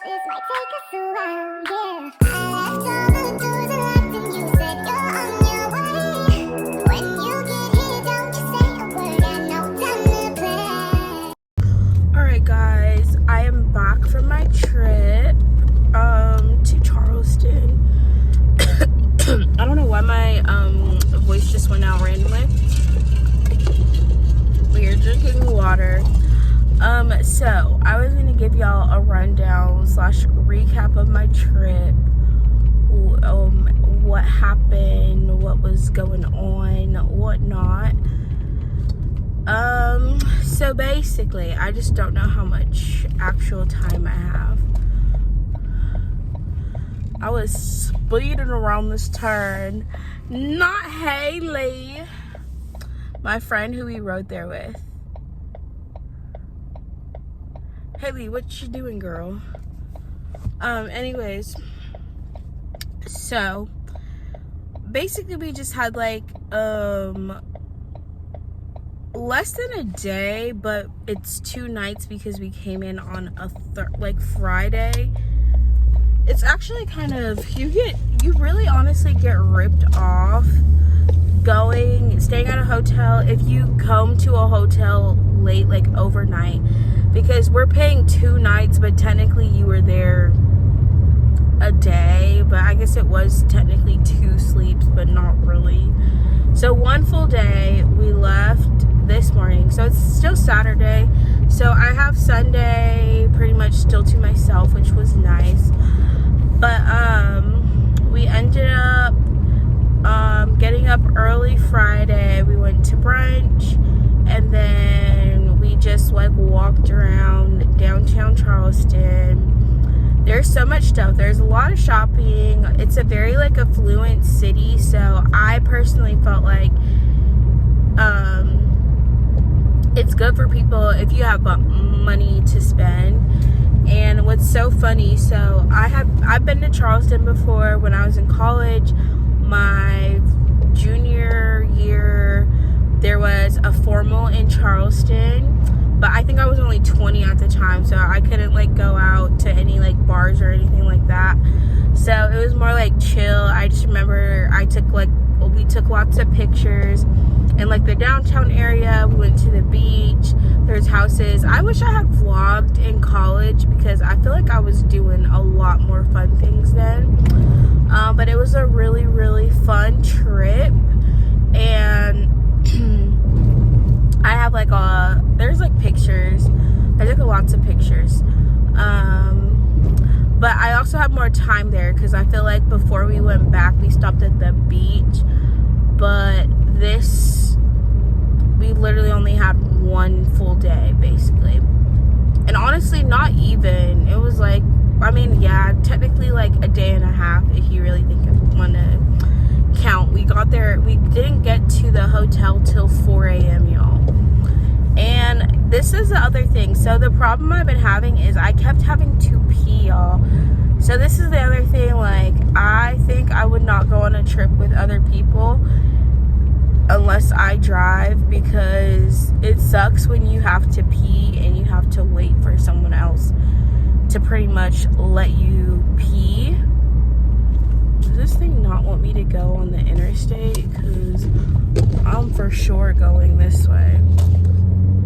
This might take us a while, yeah. I left all the doors unlocked and you said you're on your way. When you get here, don't you say a word, got no time to play. Alright guys, I am back from my trip to Charleston. I don't know why my voice just went out randomly. We're drinking water. So I was gonna give y'all a rundown / recap of my trip, what happened, what was going on, whatnot. So basically, I just don't know how much actual time I have. I was speeding around this turn. Not Haley, my friend who we rode there with. Haley, what you doing, girl? Anyways, so basically we just had like less than a day, but it's 2 nights because we came in on a Friday. It's actually kind of, you really honestly get ripped off staying at a hotel if you come to a hotel late, like overnight, because we're paying 2 nights, but technically you were there a day, but I guess it was technically 2 sleeps, but not really. So 1 full day. We left this morning, so it's still Saturday, so I have Sunday pretty much still to myself, which was nice. But we ended up getting up early Friday. We went to brunch, and then we just like walked around downtown Charleston. There's so much stuff. There's a lot of shopping. It's a very like affluent city, so I personally felt like it's good for people if you have money to spend. And what's so funny, so I've been to Charleston before when I was in college. My junior year, there was a formal in Charleston, but I think I was only 20 at the time, so I couldn't like go out to any like bars or anything like that. So it was more like chill. I just remember we took lots of pictures in like the downtown area. We went to the beach. There's houses. I wish I had vlogged in college because I feel like I was doing a lot more fun things then. But it was a really, really fun trip. And I have like there's like pictures. I took lots of pictures. But I also have more time there because I feel like before we went back, we stopped at the beach. But we literally only had 1 full day, basically. And honestly, not even. It was like, I mean, yeah, technically like a day and a half if you really want to count. We got there, we didn't get to the hotel till 4 a.m., y'all. And this is the other thing. So the problem I've been having is I kept having to pee, y'all. So this is the other thing. Like, I think I would not go on a trip with other people unless I drive, because it sucks when you have to pee and you have to wait for someone else to pretty much let you pee. Does this thing not want me to go on the interstate? Because I'm for sure going this way.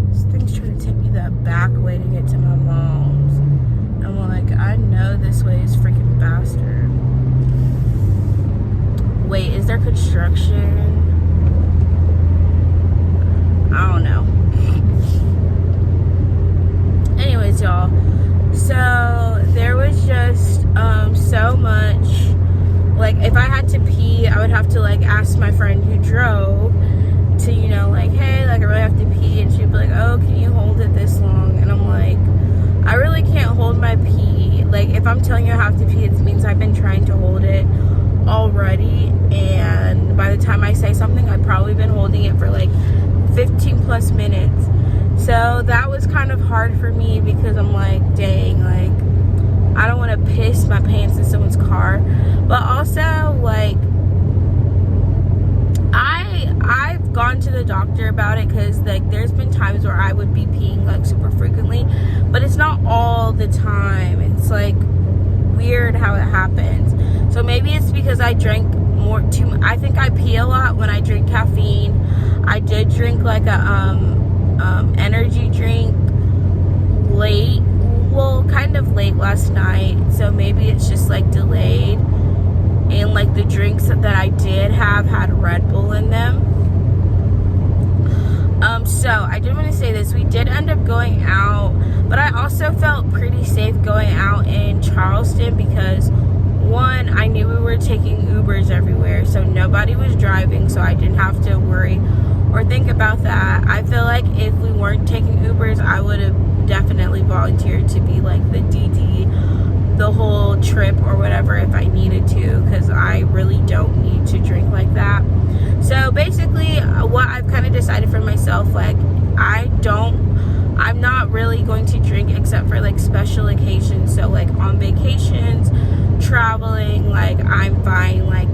This thing's trying to take me that back way to get to my mom's. I'm like, I know this way is freaking faster. Wait, is there construction? I don't know. Anyways, y'all, so there was just so much. Like, if I had to pee, I would have to like ask my friend who drove to, you know, like, hey, like I really have to pee, and she'd be like, oh, can you hold it this long? And I'm like, I really can't hold my pee. Like, if I'm telling you I have to pee, it means I've been trying to hold it already, and by the time I say something, I've probably been holding it for like 15 plus minutes. So that was kind of hard for me because I'm like, dang, like I don't want to piss my pants in someone's car. But also, like, I've gone to the doctor about it, because like there's been times where I would be peeing like super frequently, but it's not all the time. It's like how it happens. So maybe it's because I drank I think I pee a lot when I drink caffeine. I did drink like a energy drink late, well, kind of late last night, so maybe it's just like delayed. And like the drinks that I did have had Red Bull in them. So I did want to say this, we did end up going out, but I also felt pretty safe going out in Charleston because one, I knew we were taking Ubers everywhere, so nobody was driving, so I didn't have to worry or think about that. I feel like if we weren't taking Ubers, I would have definitely volunteered to be like the DD the whole trip or whatever if I needed to, because I really don't need to drink like that. So basically what I've kind of decided for myself, like I'm not really going to drink except for like special occasions. So like on vacations, traveling, like I'm fine like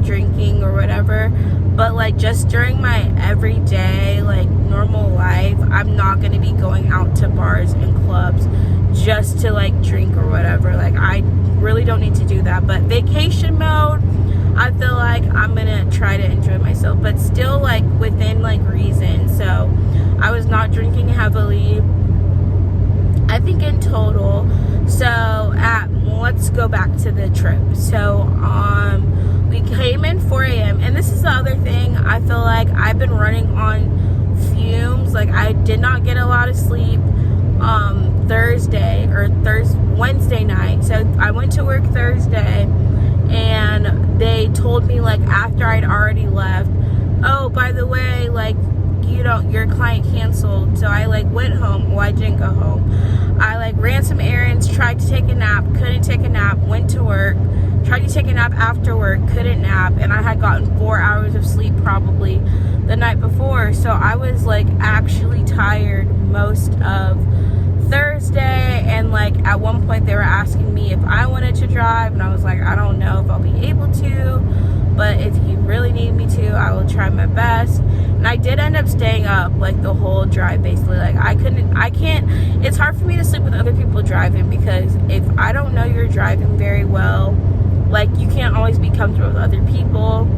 drinking or whatever, but like just during my everyday like normal life, I'm not going to be going out to bars and clubs just to like drink or whatever. Like I really don't need to do that. But vacation mode, I feel like I'm gonna try to enjoy myself, but still like within like reason. So I was not drinking heavily, I think in total. So let's go back to the trip. So we came in 4 a.m. and this is the other thing, I feel like I've been running on fumes. Like I did not get a lot of sleep Wednesday night. So I went to work Thursday and they told me like after I'd already left, oh, by the way, like your client canceled. So I like went home. Well, I didn't go home. I like ran some errands, tried to take a nap, couldn't take a nap, went to work, tried to take a nap after work, couldn't nap, and I had gotten 4 hours of sleep probably the night before. So I was like actually tired most of Thursday, and like at one point they were asking me if I wanted to drive, and I was like, I don't know if I'll be able to, but if you really need me to, I will try my best. And I did end up staying up like the whole drive basically. Like I can't, it's hard for me to sleep with other people driving, because if I don't know you're driving very well, like you can't always be comfortable with other people.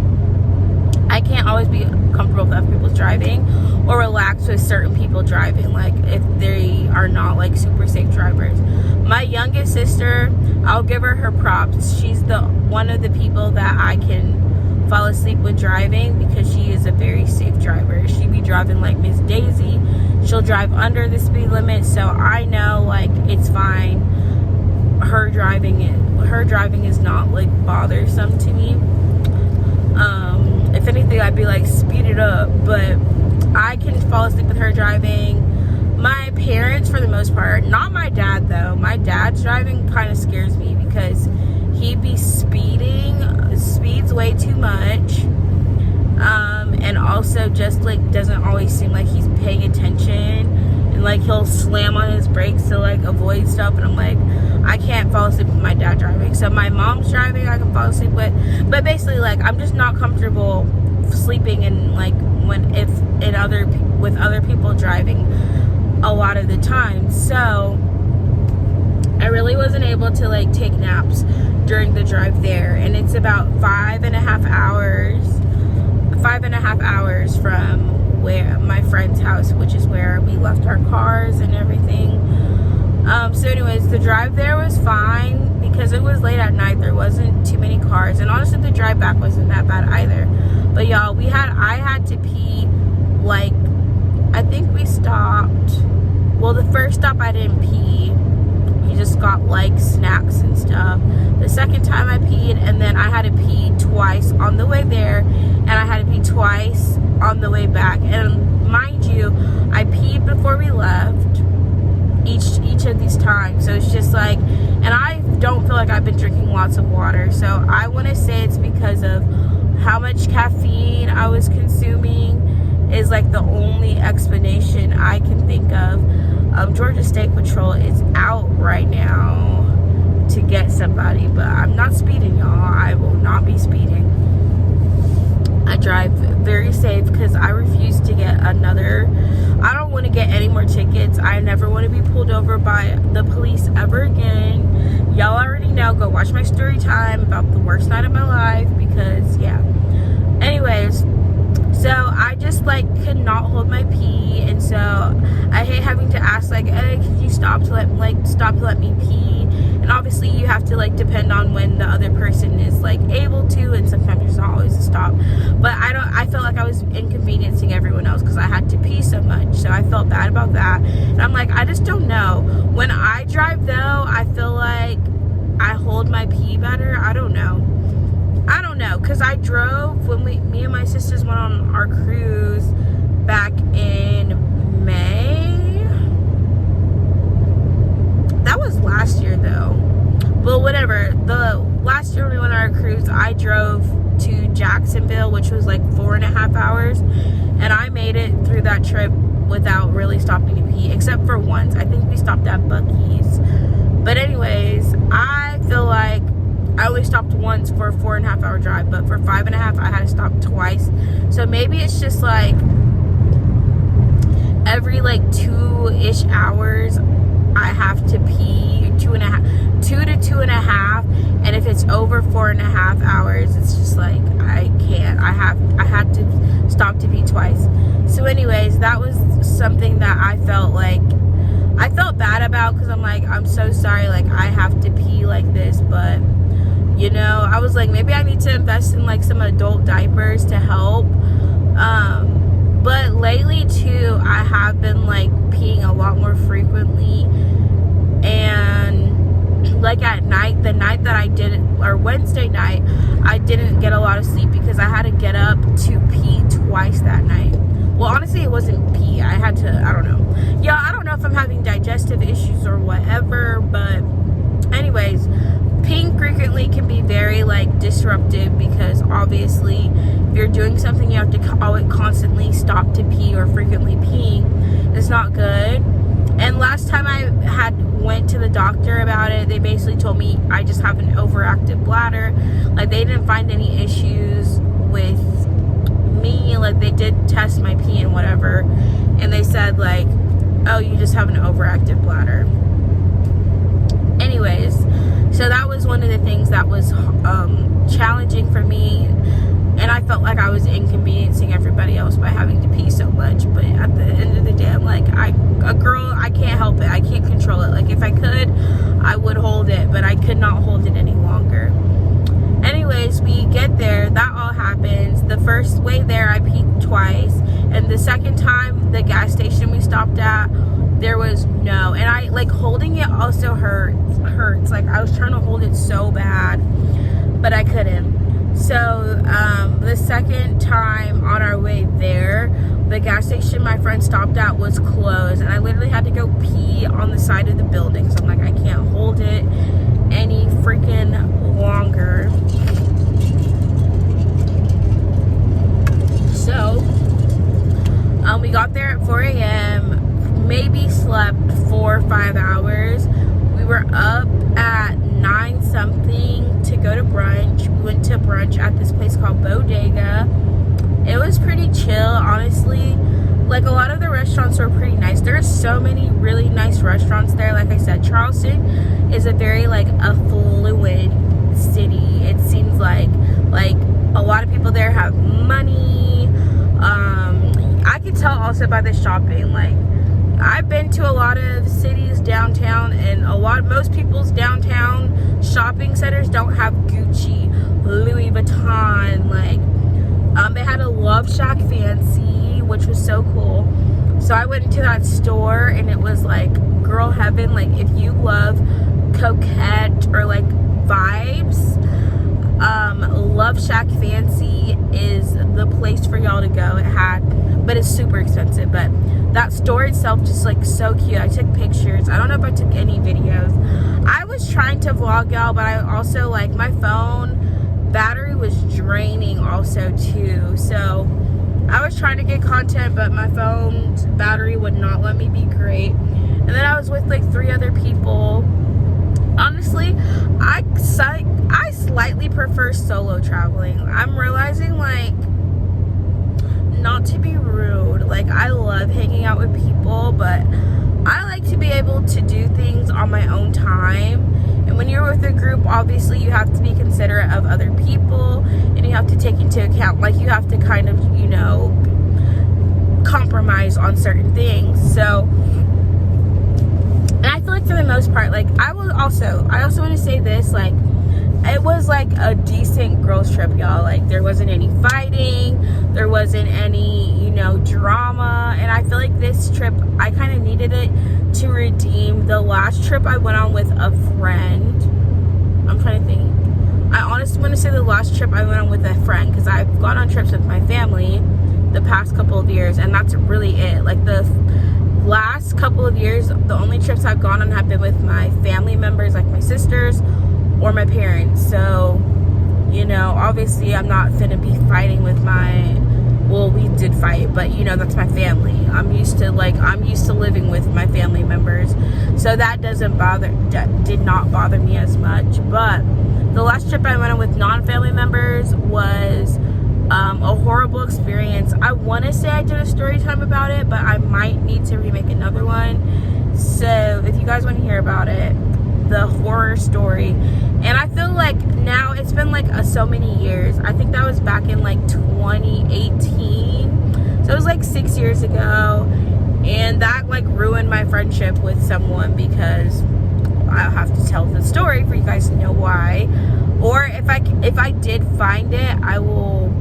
I can't always be comfortable with other people's driving or relax with certain people driving, like if they are not like super safe drivers. My youngest sister, I'll give her props. She's one of the people that I can fall asleep with driving, because she is a very safe driver. She be driving like Miss Daisy. She'll drive under the speed limit, so I know like it's fine. Her driving is not like bothersome to me. If anything, I'd be like, speed it up, but I can fall asleep with her driving. My parents, for the most part, not my dad though. My dad's driving kind of scares me, because he be speeds way too much, and also just like doesn't always seem like he's paying attention, and like he'll slam on his brakes to like avoid stuff, and I'm like, I can't fall asleep with my dad driving. So my mom's driving, I can fall asleep with, but basically like I'm just not comfortable sleeping in like with other people driving a lot of the time. So I really wasn't able to like take naps during the drive there, and it's about 5.5 hours from where my friend's house, which is where we left our cars and everything. So anyways, the drive there was fine because it was late at night. There wasn't too many cars, and honestly the drive back wasn't that bad either. But y'all, I had to pee, like I think we stopped, well the first stop I didn't pee. We just got like snacks and stuff. The second time I peed, and then I had to pee twice on the way there, and I had to pee twice on the way back. And mind you, I peed before we left each of these times. So it's just like, and I don't feel like I've been drinking lots of water, so I want to say it's because of how much caffeine I was consuming is like the only explanation I can think of. Georgia State Patrol is out right now to get somebody, but I'm not speeding, y'all. I will not be speeding. I drive very safe because I refuse to get I don't want to get any more tickets. I never want to be pulled over by the police ever again. y'all already know, go watch my story time about the worst night of my life, because yeah. Anyways, so I just like could not hold my pee, and so I hate having to ask like, hey, can you stop to let me pee? And obviously you have to like depend on when the other person is like able to, and sometimes there's not always a stop. But I felt like I was inconveniencing everyone else because I had to pee so much, so I felt bad about that. And I'm like, I just don't know. When I drive though, I feel like I hold my pee better. I don't know, because I drove when me and my sisters went on our cruise back in May. That was last year though. Well, whatever. The last year when we went on our cruise, I drove to Jacksonville, which was like 4.5 hours, and I made it through that trip without really stopping to pee, except for once. I think we stopped at Buc-ee's. But anyways, I feel like I only stopped once for a 4.5 hour drive, but for 5.5 I had to stop twice. So maybe it's just like every like 2-ish hours I have to pee, 2 to 2.5, and if it's over 4.5 hours, it's just like I can't. I had to stop to pee twice. So anyways, that was something that I felt bad about, because I'm like, I'm so sorry, like I have to pee like this, but you know, I was like, maybe I need to invest in like some adult diapers to help. But lately too, I have been like peeing a lot more frequently, and like at night, the night that I didn't, or Wednesday night, I didn't get a lot of sleep because I had to get up to pee twice that night. Well, honestly, it wasn't pee. I had to, I don't know. Yeah, I don't know if I'm having digestive issues or whatever, but anyways, peeing frequently can be very like disruptive, because obviously if you're doing something, you have to always constantly stop to pee, or frequently peeing. It's not good. And last time I went to the doctor about it, they basically told me I just have an overactive bladder. Like they didn't find any issues with me. Like they did test my pee and whatever, and they said like, oh, you just have an overactive bladder. Anyways, so that was one of the things that was challenging for me, and I felt like I was inconveniencing everybody else by having to pee so much. But at the end of the day, I'm like, a girl, I can't help it. I can't control it. Like if I could, I would hold it, but I could not hold it any longer. Anyways, we get there, that all happens. The first way there, I peed twice, and the second time, the gas station we stopped at, there was no, and I like holding it also hurts. Like I was trying to hold it so bad, but I couldn't. So the second time on our way there, the gas station my friend stopped at was closed, and I literally had to go pee on the side of the building. So I'm like, I can't hold it any freaking longer. So we got there at 4 a.m. maybe slept 4 or 5 hours. We were up at 9 something to go to brunch. We went to brunch at this place called Bodega. It was pretty chill, honestly. Like a lot of the restaurants were pretty nice. There are so many really nice restaurants there. Like I said, Charleston is a very like affluent city. It seems like a lot of people there have money. I can tell also by the shopping. Like I've been to a lot of cities downtown, and most people's downtown shopping centers don't have Gucci, Louis Vuitton. Like they had a Love Shack Fancy, which was so cool. So I went into that store, and it was like girl heaven. Like if you love coquette or like vibes, Love Shack Fancy is the place for y'all to go. But it's super expensive. But that store itself just like so cute. I took pictures. I don't know if I took any videos. I was trying to vlog y'all, but I also like my phone battery was draining also too. So I was trying to get content, but my phone's battery would not let me be great. And then I was with like 3 other people. Honestly, I slightly prefer solo traveling. I'm realizing, like, not to be rude, like I love hanging out with people, but I like to be able to do things on my own time. And And when you're with a group, obviously you have to be considerate of other people, and you have to take into account, like, you have to kind of, you know, compromise on certain things. So, and I feel like for the most part, like, I also want to say this, like, it was like a decent girls trip, y'all. Like, there wasn't any fighting, there wasn't any, you know, drama. And I feel like this trip, I kind of needed it to redeem the last trip I went on with a friend. I'm trying to think. I honestly want to say the last trip I went on with a friend, because I've gone on trips with my family the past couple of years, and that's really it. Like, the last couple of years, the only trips I've gone on have been with my family members, like my sisters or my parents. So, you know, obviously I'm not finna be fighting with my, well, we did fight, but, you know, that's my family. I'm used to living with my family members, so that did not bother me as much. But the last trip I went on with non-family members was a horrible experience. I want to say I did a story time about it, but I might need to remake another one. So if you guys want to hear about it, the horror story. And I feel like now it's been like so many years. I think that was back in like 2018, so it was like 6 years ago, and that like ruined my friendship with someone, because I'll have to tell the story for you guys to know why. Or if I did find it, I will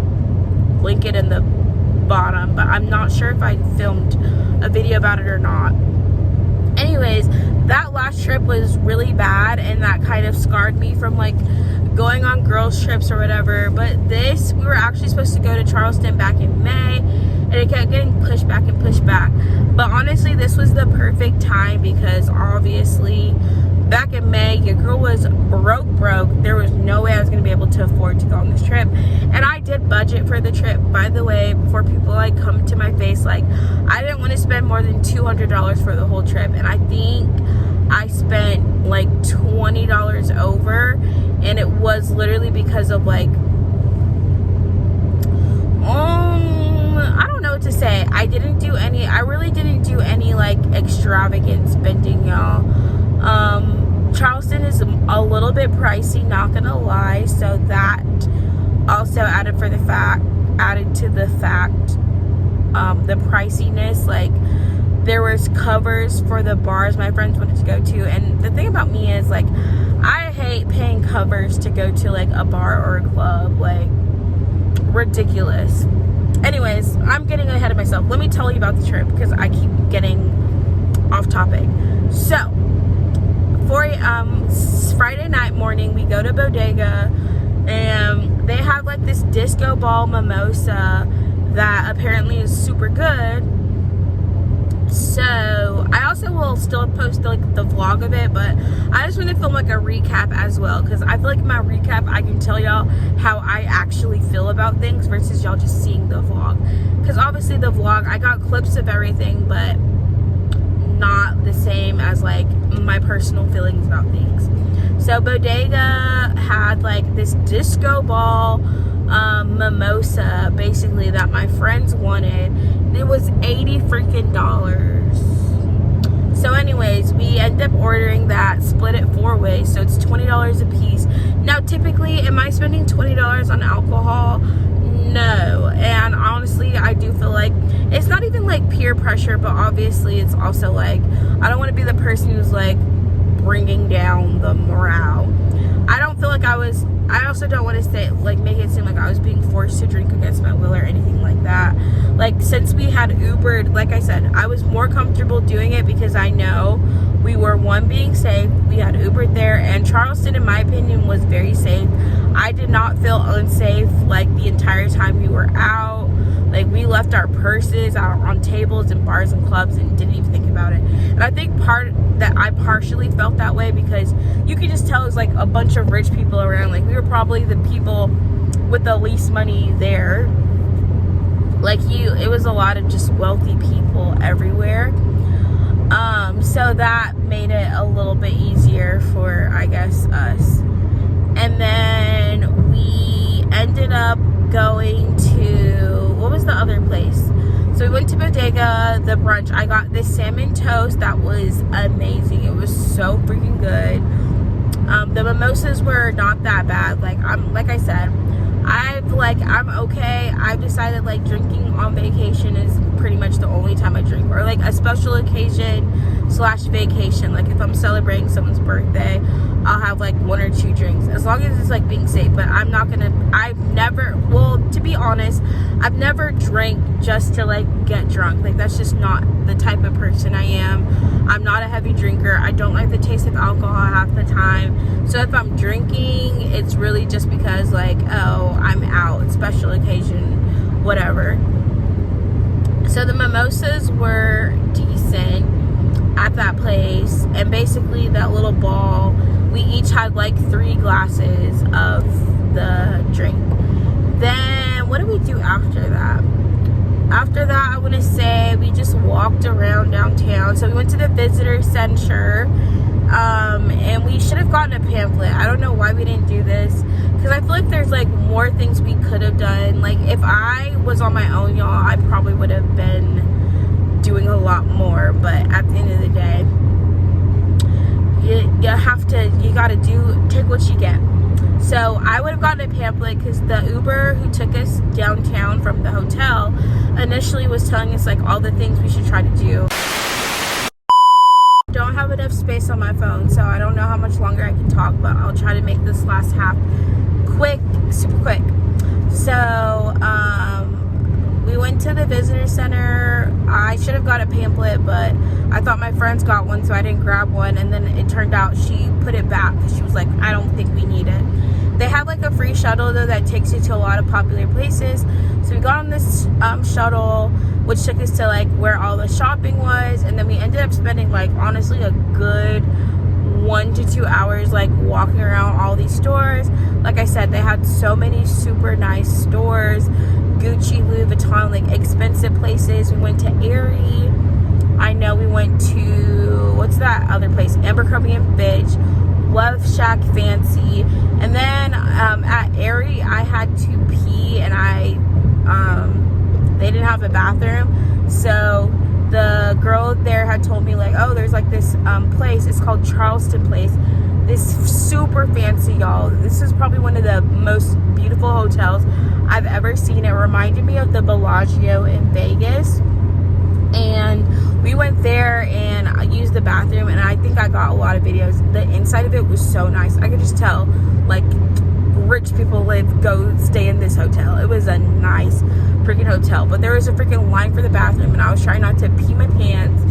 link it in the bottom, but I'm not sure if I filmed a video about it or not. Anyways, that last trip was really bad, and that kind of scarred me from like going on girls trips or whatever. But this, we were actually supposed to go to Charleston back in May, and it kept getting pushed back and pushed back. But honestly, this was the perfect time, because obviously back in May, your girl was broke. There was no way I was going to be able to afford to go on this trip. And I did budget for the trip, by the way, before people like come to my face. Like, I didn't want to spend more than $200 for the whole trip, and I think I spent like $20 over, and it was literally because of like I don't know what to say. I really didn't do any like extravagant spending, y'all. Charleston is a little bit pricey, not gonna lie, so that also added to the fact the priciness. Like, there was covers for the bars my friends wanted to go to, and the thing about me is, like, I hate paying covers to go to like a bar or a club. Like, ridiculous. Anyways, I'm getting ahead of myself. Let me tell you about the trip, because I keep getting off topic. So for Friday night morning, we go to Bodega, and they have like this disco ball mimosa that apparently is super good. So I also will still post like the vlog of it, but I just want to film like a recap as well, because I feel like in my recap I can tell y'all how I actually feel about things versus y'all just seeing the vlog. Because obviously the vlog, I got clips of everything, but not the same as like my personal feelings about things. So Bodega had like this disco ball mimosa basically that my friends wanted. It was $80 freaking. So anyways, we end up ordering that, split it 4 ways, so it's $20 a piece. Now typically, am I spending $20 on alcohol? No. And honestly, I do feel like it's not even like peer pressure, but obviously it's also like, I don't want to be the person who's like bringing down the morale. I don't feel like I also don't want to say, like, make it seem like I was being forced to drink against my will or anything like that. Like, since we had Ubered, like I said, I was more comfortable doing it because I know we were, one, being safe. We had Ubered there, and Charleston, in my opinion, was very safe. I did not feel unsafe, like, the entire time we were out. Like, we left our purses out on tables and bars and clubs and didn't even think about it. And I think I partially felt that way because you could just tell it was like a bunch of rich people around. Like, we were probably the people with the least money there. Like, it was a lot of just wealthy people everywhere. So that made it a little bit easier for, I guess, us. And then we ended up going to, what was the other place? So we went to Bodega, the brunch. I got this salmon toast that was amazing. It was so freaking good. mimosas were not that bad. Like I said, I'm okay. I've decided like drinking on vacation is pretty much the only time I drink, or like a special occasion / vacation. Like if I'm celebrating someone's birthday, I'll have like 1 or 2 drinks, as long as it's like being safe. But I've never, well, to be honest, I've never drank just to like get drunk. Like that's just not the type of person I am. I'm not a heavy drinker. I don't like the taste of alcohol half the time. So if I'm drinking, it's really just because like, oh, I'm out, special occasion, whatever. So the mimosas were decent at that place, and basically that little ball, we each had like 3 glasses of the drink. Then what did we do after that? After that, I want to say we just walked around downtown. So we went to the visitor center, and we should have gotten a pamphlet. I don't know why we didn't do this, because I feel like there's like more things we could have done. Like if I was on my own, y'all, I probably would have been doing a lot more. But at the end of the day, you gotta take what you get. So I would have gotten a pamphlet, because the Uber who took us downtown from the hotel initially was telling us like all the things we should try to do. Don't have enough space on my phone, so I don't know how much longer I can talk, but I'll try to make this last half quick, super quick. So we went to the visitor center. I should have got a pamphlet, but I thought my friends got one, so I didn't grab one. And then it turned out she put it back because she was like, I don't think we need it. They have like a free shuttle though that takes you to a lot of popular places. So we got on this shuttle, which took us to like where all the shopping was, and then we ended up spending like honestly a good 1 to 2 hours like walking around all these stores. Like I said, they had so many super nice stores, Gucci, Louis Vuitton, like expensive places. We went to Aerie. I know we went to, what's that other place? Abercrombie & Fitch, Love Shack Fancy. And then at Aerie, I had to pee, and they didn't have a bathroom. So the girl there had told me like, oh, there's like this place. It's called Charleston place. This super fancy, y'all. This is probably one of the most beautiful hotels I've ever seen. It reminded me of the Bellagio in Vegas. And we went there, and I used the bathroom, and I think I got a lot of videos. The inside of it was so nice. I could just tell like rich people go stay in this hotel. It was a nice freaking hotel, but there was a freaking line for the bathroom, and I was trying not to pee my pants.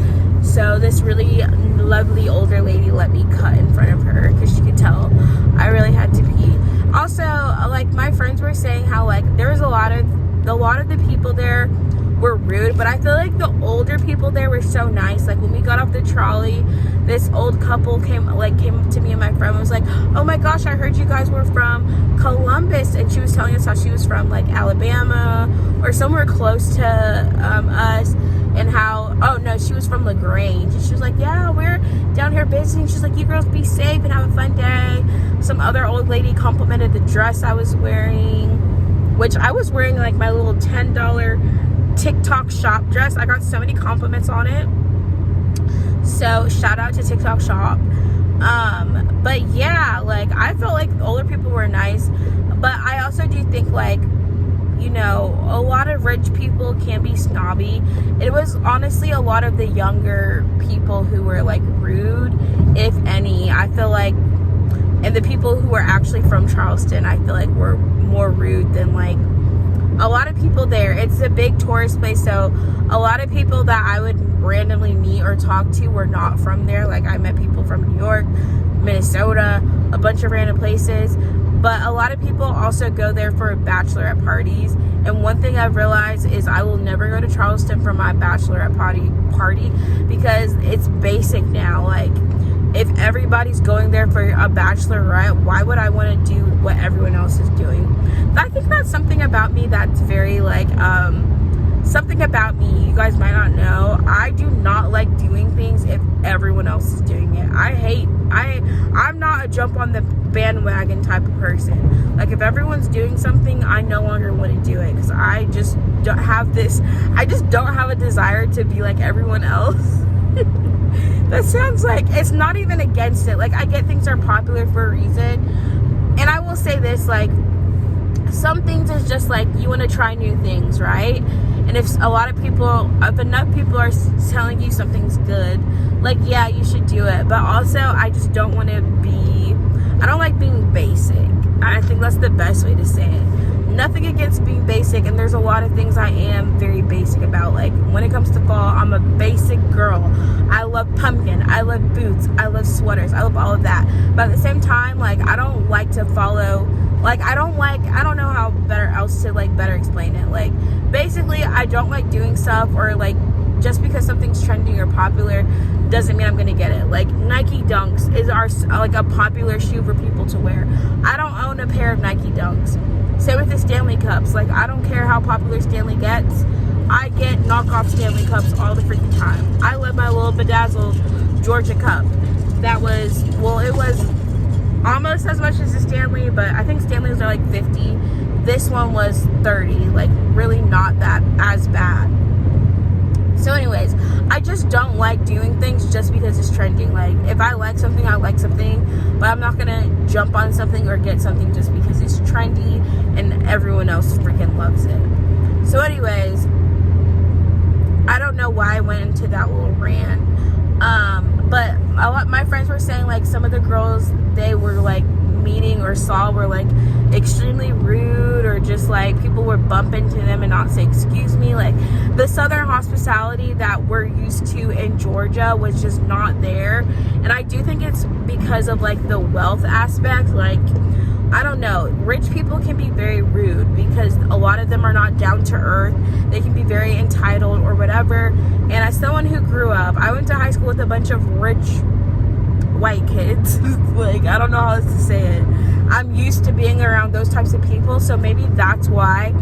So this really lovely older lady let me cut in front of her, because she could tell I really had to pee. Also, like my friends were saying how like there was a lot of the people there were rude, but I feel like the older people there were so nice. Like when we got off the trolley, this old couple came to me and my friend, was like, oh my gosh, I heard you guys were from Columbus, and she was telling us how she was from like Alabama or somewhere close to us, and how, oh no, she was from LaGrange, and she was like, yeah, we're down here visiting. She's like, you girls be safe and have a fun day. Some other old lady complimented the dress I was wearing, which I was wearing like my little $10 TikTok shop dress. I got so many compliments on it, so shout out to TikTok shop. But yeah, like I felt like the older people were nice, but I also do think like, you know, a lot of rich people can be snobby. It was honestly a lot of the younger people who were like rude, if any. I feel like, and the people who were actually from Charleston, I feel like were more rude than like a lot of people there. It's a big tourist place, so a lot of people that I would randomly meet or talk to were not from there. Like I met people from New York, Minnesota, a bunch of random places. But a lot of people also go there for bachelorette parties. And one thing I've realized is I will never go to Charleston for my bachelorette party because it's basic now. Like if everybody's going there for a bachelorette, why would I want to do what everyone else is doing? I think that's something about me that's very like, something about me you guys might not know. I do not like doing things if everyone else is doing it. I'm not a jump on the bandwagon type of person. Like if everyone's doing something, I no longer want to do it, because I just don't have a desire to be like everyone else. That sounds like it's not even against it. Like, I get things are popular for a reason. And I will say this, like, some things is just like you want to try new things, right? And if enough people are telling you something's good, like, yeah, you should do it. But also, I just don't want to I don't like being basic. I think that's the best way to say it. Nothing against being basic, and there's a lot of things I am very basic about. Like, when it comes to fall, I'm a basic girl. I love pumpkin, I love boots, I love sweaters, I love all of that. But at the same time, like, I don't like to follow, like, I don't know how better explain it. Like, basically, I don't like doing stuff, or like, just because something's trending or popular doesn't mean I'm gonna get it. Like, Nike Dunks is like a popular shoe for people to wear. I don't own a pair of Nike Dunks. Same with the Stanley Cups. Like, I don't care how popular Stanley gets. I get knockoff Stanley Cups all the freaking time. I love my little bedazzled Georgia cup. It was almost as much as the Stanley, but I think Stanleys are like 50. This one was 30. Like, really not that as bad. So anyways, I just don't like doing things just because it's trending. Like, if I like something, I like something, but I'm not gonna jump on something or get something just because it's trendy and everyone else freaking loves it. So anyways, I don't know why I went into that little rant, but my friends were saying, like, some of the girls they were like meeting or saw were like extremely rude, or just like people were bumping into them and not say excuse me. Like, the southern hospitality that we're used to in Georgia was just not there. And I do think it's because of like the wealth aspect. Like, I don't know, rich people can be very rude because a lot of them are not down to earth. They can be very entitled or whatever. And as someone who grew up, I went to high school with a bunch of rich white kids. Like, I don't know how else to say it. I'm used to being around those types of people, so maybe that's why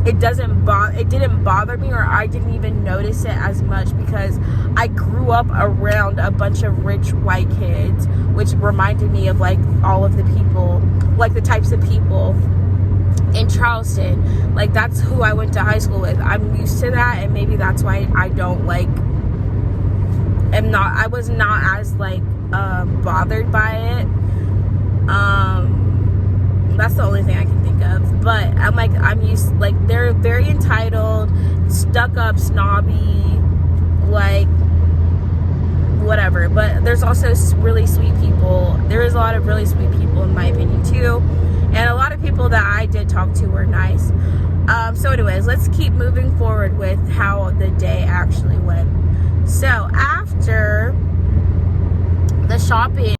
it didn't bother me, or I didn't even notice it as much, because I grew up around a bunch of rich white kids, which reminded me of like all of the people, like the types of people in Charleston. Like, that's who I went to high school with. I'm used to that, and maybe that's why I don't like I was not as like bothered by it. That's the only thing I can think of. But I'm used, like, they're very entitled, stuck up, snobby, like, whatever. But there's also really sweet people. There is a lot of really sweet people, in my opinion, too. And a lot of people that I did talk to were nice. So anyways, let's keep moving forward with how the day actually went. So after the shopping,